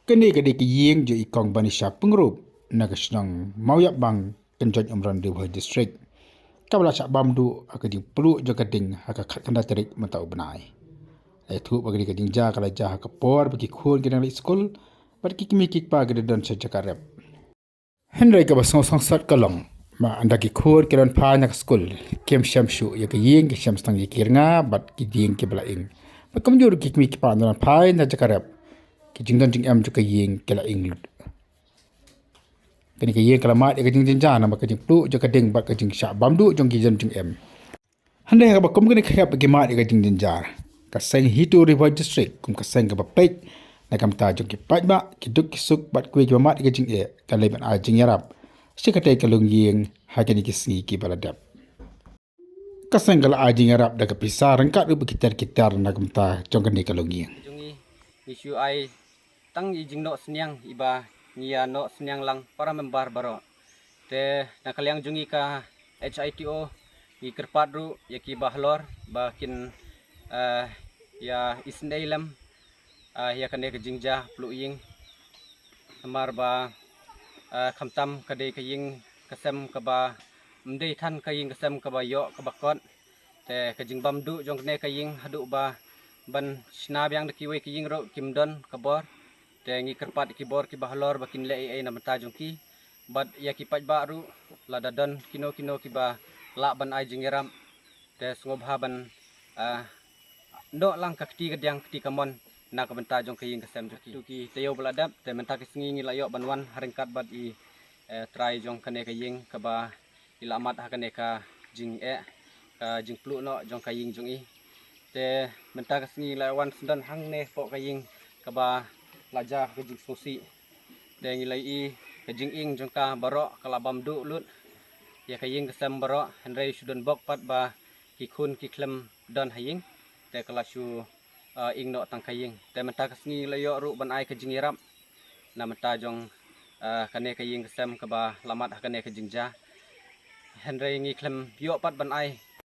Kini kadi ki yeng jo ikong banisha pengrup nagasnang mauyak bang kenjot umran di district. Kabla sak bamdu akadi perlu jo kading haka kanda terik matau benai. Itu bagi kading ja kala ja haka por bagi khul gedang li skul bagi kimi kik pa gede don saja karep. Henry ka basong sat kalong ma anda ki khul kedan pa nak skul kem shamshu ya ki yeng ki shamstang ya kirnga bat ki yeng ki bala ing. Bakam jur ki kimi ki pa don pa na jakarep. Ki jingdon jing am juga yeng kela inglut. Kini ki yeng kala mat ka jing jana ma ka jing plu jo kading bat ka jing sha bamdu jong ki jing em. Hande ka bakom kini khap ki mat ka jing jar. Ka seng hitu river district kum ka seng ka bapek na kam ta jong ki pat ba ki duk ki suk bat ku ki mat ka jing ka leban a jing yarap. Si ka te ka lung yeng ha kini ki singi ki baladap. Ka seng kala a jing yarap da ka pisar rangkat ru kitar na kam ta jong ka ni ka lung yeng. Isu ai tang i jing no senyang iba nia no senyang lang para membar baro te nakaliang jungi ka HITO i kerpadru yaki bahlor bakin ya isnailam ya kane ke jingja pluing amar ba khamtam kade ke ying kasem ka ba mdei than ka ying kasem ka ba yo ka bakot te ke jingbam du jong ne ka ying hadu ba ban snab yang deki we ki yingro kimdon kabor te ngi kerpat ki bor ki bahlor bakin le ai na mata jongki bat ya ki paj baru ladadon kino ki ba la ban ai jingeram te sngobha ban ndo lang ka kti gadyang kti kamon na ka benta jong ki ying kasem joki tu ki teo beladap te menta ki sngi ngi layo banwan haringkat bat i try jong kane ka ying ka ba ilamat ha kane ka jing ka jing plu no jong ka ying jong i te menta kasngi lawan sendan hang ne po kaying kaba laja ke jing susi te ngilai i ke jing ing jongka baro kala bamdu lut ya kaying kesem baro henry sudon bok pat ba ki khun ki klem don haying te kala shu ing no tang kaying te menta kasngi layo ru ban ai ke jing irap na menta jong kane kaying kesem kaba lamat hakane ke jingja henry ngi klem yo pat ban ai